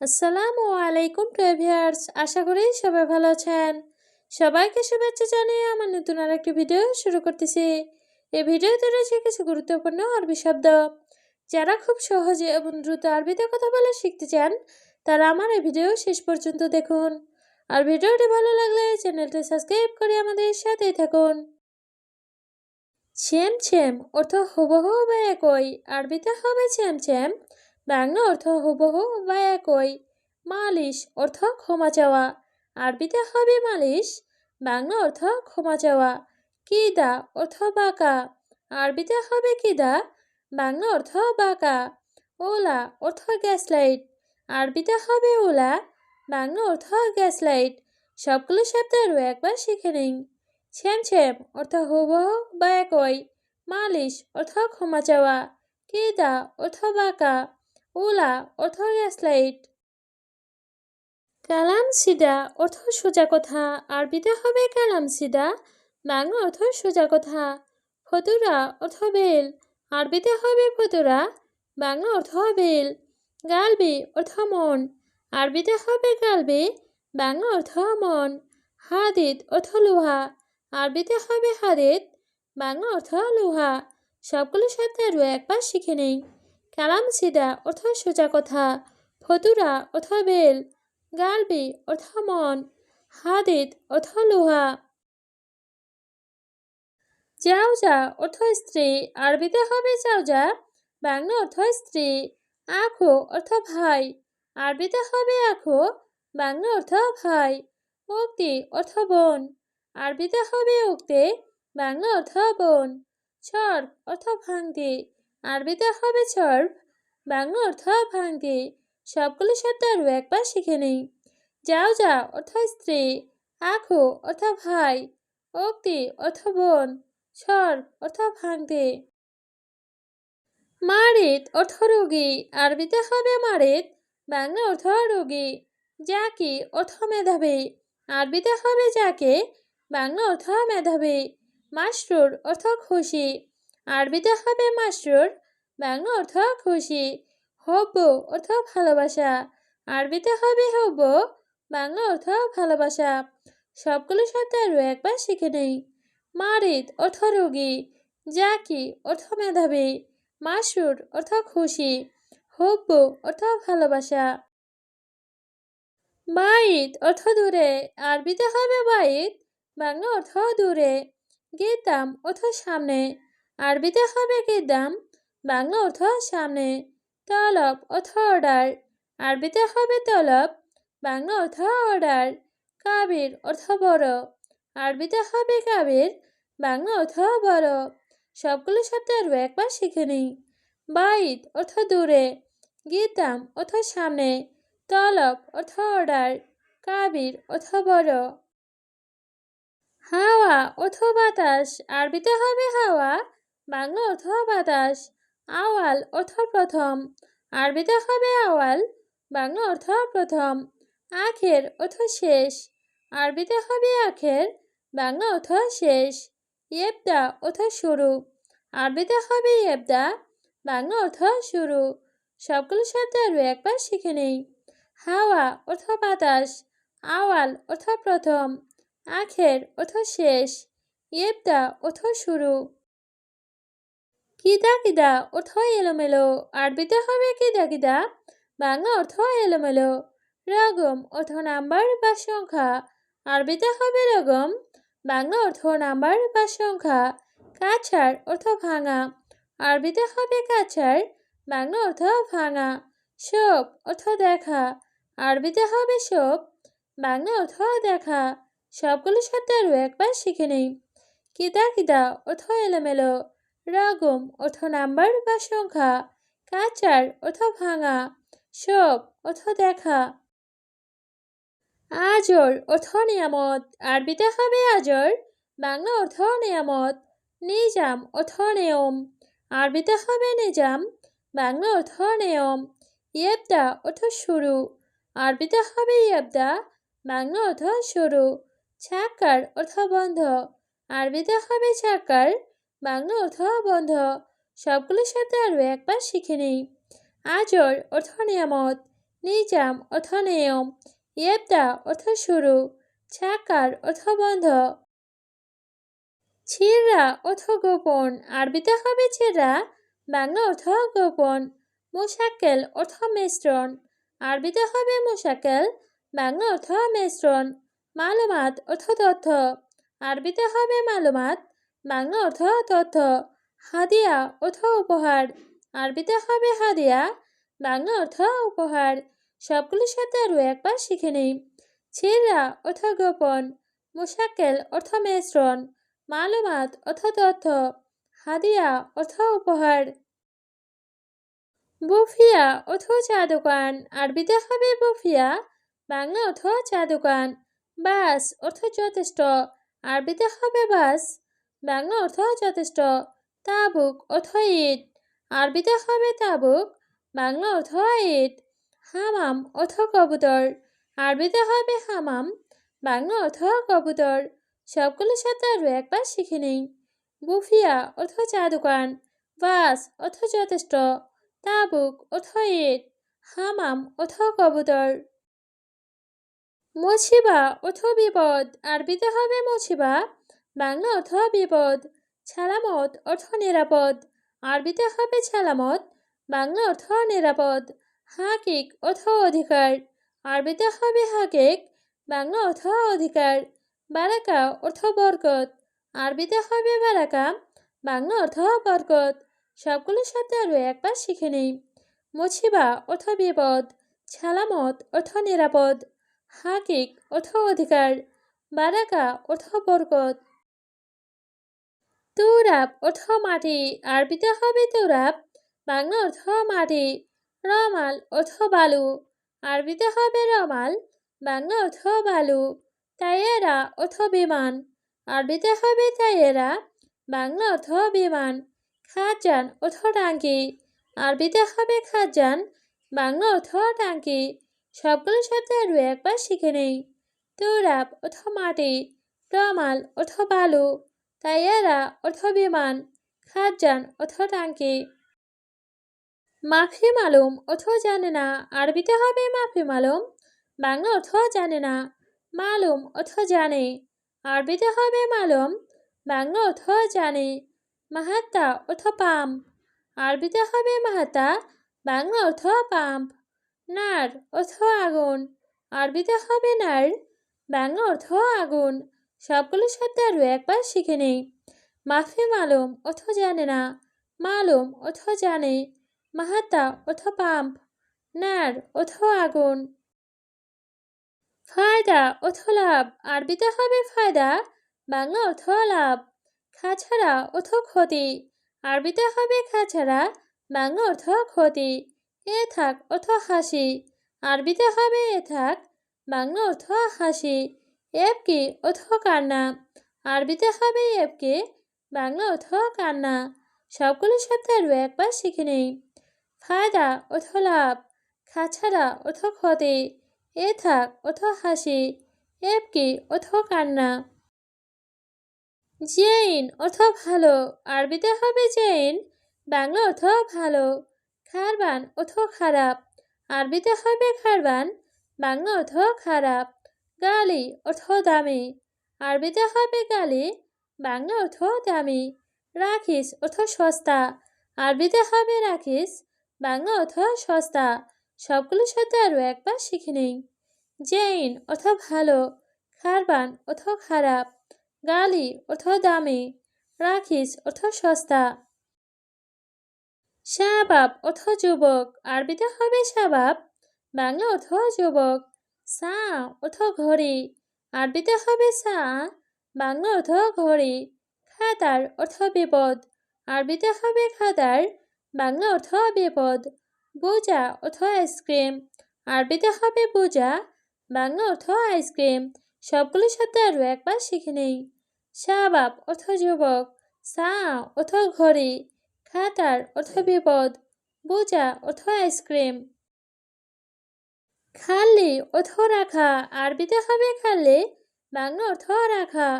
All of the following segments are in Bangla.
আসসালামু আলাইকুম প্রিয় ভিউয়ার্স, আশা করি সবাই ভালো আছেন। সবাইকে শুভেচ্ছা জানিয়ে আমার নতুন আরেকটি ভিডিও শুরু করতেছি। এই ভিডিওতে রয়েছে কিছু গুরুত্বপূর্ণ আরবি শব্দ। যারা খুব সহজে এবং দ্রুত আরবিতে কথা বলে শিখতে চান, তারা আমার এই ভিডিও শেষ পর্যন্ত দেখুন। আর ভিডিওটি ভালো লাগলে চ্যানেলটি সাবস্ক্রাইব করে আমাদের সাথেই থাকুন। সেম সেম অর্থ হুবহু বা একই, আরবিতে হবে সেম সেম। বাংলা অর্থ হুবহু বা একই। মালিশ অর্থ ক্ষমা চাওয়া, আরবিতে হবে মালিশ। বাংলা অর্থ ক্ষমা চাওয়া। কিদা অর্থ বাঁকা, আরবিতে হবে কিদা। বাংলা অর্থ বাঁকা। ওলা অর্থ গ্যাসলাইট, আরবিতে হবে ওলা। বাংলা অর্থ গ্যাসলাইট। সবগুলো শব্দ আরও একবার শিখে নিন। সেম সেম অর্থ হুবহু বা একই। মালিশ অর্থ ক্ষমা চাওয়া। কিদা অর্থ বাঁকা। উলা অর্থ গ্যাসলাইট। কালাম সিদা অর্থ সোজা কথা, আরবিতে হবে কালাম সিদা। বাংলা অর্থ সোজা কথা। ফতুরা অর্থ বেল, আরবিতে হবে ফতুরা। বাংলা অর্থ বেল। গালবি অর্থ মন, আরবিতে হবে গালবি। বাংলা অর্থ মন। হাদিদ অর্থ লোহা, আরবিতে হবে হাদিদ। বাংলা অর্থ লোহা। সবগুলো শব্দ আরও একবার শিখে নেই। কালাম সিদা অর্থ সোজা কথা। ফতুরা অর্থ বেল। গালবি অর্থ মন। হাদিদ অর্থ লোহা। জাউজা অর্থ স্ত্রী, আরবিতে হবে জাউজা। বাংলা অর্থ স্ত্রী। আখো অর্থ ভাই, আরবিতে হবে আখো। বাংলা অর্থ ভাই। উক্তি অর্থ বোন, আরবিতে হবে উক্তে। বাংলা অর্থ বোন। সর্ব অর্থ ভাঙতি, আরবিতে হবে সর্ব। বাংলা অর্থ ভাঙতি। সবগুলো শব্দ আরও একবার শিখে নেই। জাউজা অর্থ স্ত্রী। আখো অর্থ ভাই। উক্তি অর্থ বোন। সর্ব অর্থ ভাঙতে। মারিদ অর্থ রোগী, আরবিতে হবে মারিদ। বাংলা অর্থ রোগী। জাকি অর্থ মেধাবী, আরবিতে হবে জাকে। বাংলা অর্থ মেধাবী। মাসরুর অর্থ খুশি, আরবিতে হবে মাসরুর। বাংলা অর্থ খুশি। হব্বু অর্থ ভালোবাসা, আরবিতে হবে হব্বু। বাংলা অর্থ ভালোবাসা। সবগুলো শব্দ আরও একবার শিখে নেই। মারিদ অর্থ রোগী। জাকি অর্থ মেধাবী। মাসরুর অর্থ খুশি। হব্বু অর্থ ভালোবাসা। বাইত অর্থ দূরে, আরবিতে হবে বাইত। বাংলা অর্থ দূরে। গেদাম অর্থ সামনে, আরবিতে হবে গেদাম। বাংলা অর্থ সামনে। তলব অর্থ অর্ডার, আরবিতে হবে তলব। বাংলা অর্থ অর্ডার। কাবির অর্থ বড়, আরবিতে হবে কাবির। বাংলা অর্থ বড়। সবগুলো শব্দ আরও একবার শিখে নিই। বাইত অর্থ দূরে। গেদাম অর্থ সামনে। তলব অর্থ অর্ডার। কাবির অর্থ বড়। হাওয়া অর্থ বাতাস, আরবিতে হবে হাওয়া। বাংলা অর্থ বাতাস। আওয়াল অর্থ প্রথম, আরবিতে হবে আওয়াল। বাংলা অর্থ প্রথম। আখের অর্থ শেষ, আরবিতে হবে আখের। বাংলা অর্থ শেষ। ইয়েবদা অর্থ শুরু, আরবিতে হবে ইয়েবদা। বাংলা অর্থ শুরু। সবগুলো শব্দ আরও একবার শিখে নেই। হাওয়া অর্থ বাতাস। আওয়াল অর্থ প্রথম। আখের অর্থ শেষ। ইয়েবদা অর্থ শুরু। কিদা কিদা অর্থ এলোমেলো, আরবিতে হবে কিদা কিদা। বাংলা অর্থ এলোমেলো। রগম অর্থ নাম্বার বা সংখ্যা, আরবিতে হবে রগম। বাংলা অর্থ নাম্বার বা সংখ্যা। কাছাড় অর্থ ভাঙা, আরবিতে হবে কাছাড়। বাংলা অর্থ ভাঙা। শোক অর্থ দেখা, আরবিতে হবে শোক। বাংলা অর্থ দেখা। সবগুলো শব্দ আরও একবার শিখে নেই। কিদা কিদা অর্থ এলোমেলো। রগম অর্থ নাম্বার বা সংখ্যা। কাচার অর্থ ভাঙা। শোক অর্থ দেখা। আজর অর্থ নিয়ামত, আরবিতে হবে আজর। বাংলা অর্থ নিয়ামত। নিজাম অর্থ নিয়ম, আরবিতে হবে নিজাম। বাংলা অর্থ নিয়ম। ইয়েবদা অর্থ শুরু, আরবিতে হবে ইয়েবদা। বাংলা অর্থ শুরু। ছাক্কার অর্থ বন্ধ, আরবিতে হবে ছাক্কার। বাংলা অর্থ বন্ধ। সবগুলো শব্দ আরও একবার শিখে নিই। আজর অর্থ নিয়ামত। নিজাম অর্থ নিয়ম, ইয়েবদা অর্থ শুরু, ছাকার অর্থ বন্ধ। ছিররা অর্থ গোপন, আরবিতে হবে ছিররা, বাংলা অর্থ গোপন। মুশাক্কেল অর্থ মিশ্রণ, আরবিতে হবে মুশাক্কেল, বাংলা অর্থ মিশ্রণ। মালুমাত অর্থ তথ্য, আরবিতে হবে মালুমাত, বাংলা অর্থ তথ্য। হাদিয়া অর্থ উপহার, আরবিতে হবে হাদিয়া, বাংলা অর্থ উপহার। সবগুলো শব্দ আরও একবার শিখে নিই। ছিররা অর্থ গোপন, মুশাক্কেল অর্থ মিশ্রণ, মালুমাত অর্থ তথ্য, হাদিয়া অর্থ উপহার। বুফিয়া অর্থ চা দোকান, আরবিতে হবে বুফিয়া, বাংলা অর্থ চা দোকান। বাস অর্থ যথেষ্ট, আরবিতে হবে বাস, বাংলা অর্থ যথেষ্ট। তাবুক অর্থ ইট, আরবিতে হবে তাবুক, বাংলা অর্থ ইট। হামাম অর্থ কবুতর, আরবিতে হবে হামাম, বাংলা অর্থ কবুতর। সবগুলো শব্দ আরও একবার শিখে নিই। বুফিয়া অর্থ চা দোকান, বাস অর্থ যথেষ্ট, তাবুক অর্থ ইট, হামাম অর্থ কবুতর। মুছিবা অর্থ বিপদ, আরবিতে হবে মুছিবা, বাংলা অর্থ বিপদ। সালামত অর্থ নিরাপদ, আরবিতে হবে সালামত, বাংলা অর্থ নিরাপদ। হাকিক অর্থ অধিকার, আরবিতে হবে হাকিক, বাংলা অর্থ অধিকার। বারাকা অর্থ বরকত, আরবিতে হবে বারাকা, বাংলা অর্থ বরকত। সবগুলো শব্দ আরও একবার শিখে নিই। মুছিবা অর্থ বিপদ, সালামত অর্থ নিরাপদ, হাকিক অর্থ অধিকার, বারাকা অর্থ বরকত। তুরাব অর্থ মাটি, আরবিতে হবে তুরাব, বাংলা অর্থ মাটি। রমাল অর্থ বালু, আরবিতে হবে রমাল, বাংলা অর্থ বালু। তাইয়েরা অর্থ বিমান, আরবিতে হবে তাইয়েরা, বাংলা অর্থ বিমান। খাজান অর্থ টাঙ্কি, আরবিতে হবে খাজান, বাংলা অর্থ টাঙ্কি। সবগুলো শব্দ আরও একবার শিখে নেই। তুরাব অর্থ মাটি, রমাল অর্থ বালু, তাইয়ারা অর্থ বিমান, খাজান অর্থ টাঙ্কি। মাফি মালুম অর্থ জানে না, আরবিতে হবে মাফি মালুম, বাংলা অর্থ জানে না। মালুম অর্থ জানে, আরবিতে হবে মালুম, বাংলা অর্থ জানে। মাহাত্তা অর্থ পাম্প, আরবিতে হবে মাহাতা, বাংলা অর্থ পাম্প। নার অর্থ আগুন, আরবিতে হবে নার, বাংলা অর্থ আগুন। সবগুলো শব্দ আরও একবার শিখে নেই। মাফি মালুম অর্থ জানে না, মালুম অর্থ জানে, মাহাতা অর্থ পাম্প, নার অর্থ আগুন। ফায়দা অর্থ লাভ, আরবিতে হবে ফায়দা, বাংলা অর্থ লাভ। খাছাড়া অর্থ ক্ষতি, আরবিতে হবে খাছাড়া, বাংলা অর্থ ক্ষতি। এ থাক অর্থ হাসি, আরবিতে হবে এ থাক, বাংলা অর্থ হাসি। এবকি অর্থ কান্না, আরবিতে হবে এবকি, বাংলা অর্থ কান্না। সবগুলো শব্দ আরও একবার শিখে নেই। ফায়দা অর্থ লাভ, খাছাড়া অর্থ ক্ষতি, এ থাক অর্থ হাসি, এবকি অর্থ কান্না। জেইন অর্থ ভালো, আরবিতে হবে জেইন, বাংলা অর্থ ভালো। খারবান অর্থ খারাপ, আরবিতে হবে খারবান, বাংলা অর্থ খারাপ। গালি অর্থ দামি, আরবিতে হবে গালি, বাংলা অর্থ দামি। রাখিস অর্থ সস্তা, আরবিতে হবে রাখিস, বাংলা অর্থ সস্তা। সবগুলো শব্দ আরও একবার শিখে নেই। জেইন অর্থ ভালো, খারবান অর্থ খারাপ, গালি অর্থ দামি, রাখিস অর্থ সস্তা। শাবাব অর্থ যুবক, আরবিতে হবে শাবাব, বাংলা অর্থ যুবক। সা অর্থ ঘড়ি, আরবিতে হবে সা, বাংলা অর্থ ঘড়ি। খাতার অর্থ বিপদ, আরবিতে হবে খাতার, বাংলা অর্থ বিপদ। বুজা অর্থ আইসক্রিম, আরবিতে হবে বুজা, বাংলা অর্থ আইসক্রিম। সবগুলো শব্দ আরও একবার শিখে নেই। শাবাব অর্থ যুবক, সা অর্থ ঘড়ি, খাতার অর্থ বিপদ, বুজা অর্থ আইসক্রিম। খালি অর্থ রাখা, আরবিতে হবে খালি, বাংলা অর্থ রাখা।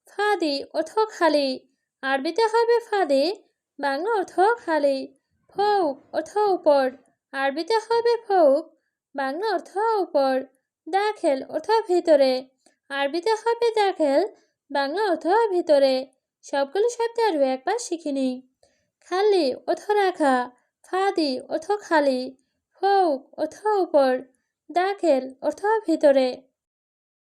ফাদি অর্থ খালি, আরবিতে হবে ফাদি, বাংলা অর্থ খালি। ফৌক অর্থ উপর, আরবিতে হবে ফৌক, বাংলা অর্থ উপর, দাখেল অর্থ ভিতরে, আরবিতে হবে দাখেল, বাংলা অর্থ ভিতরে। সবগুলো শব্দ আরও একবার শিখে নিই। খালি অর্থ রাখা, ফাদি অর্থ খালি, ফৌক অর্থ উপর, দাখেল অর্থ ভিতরে।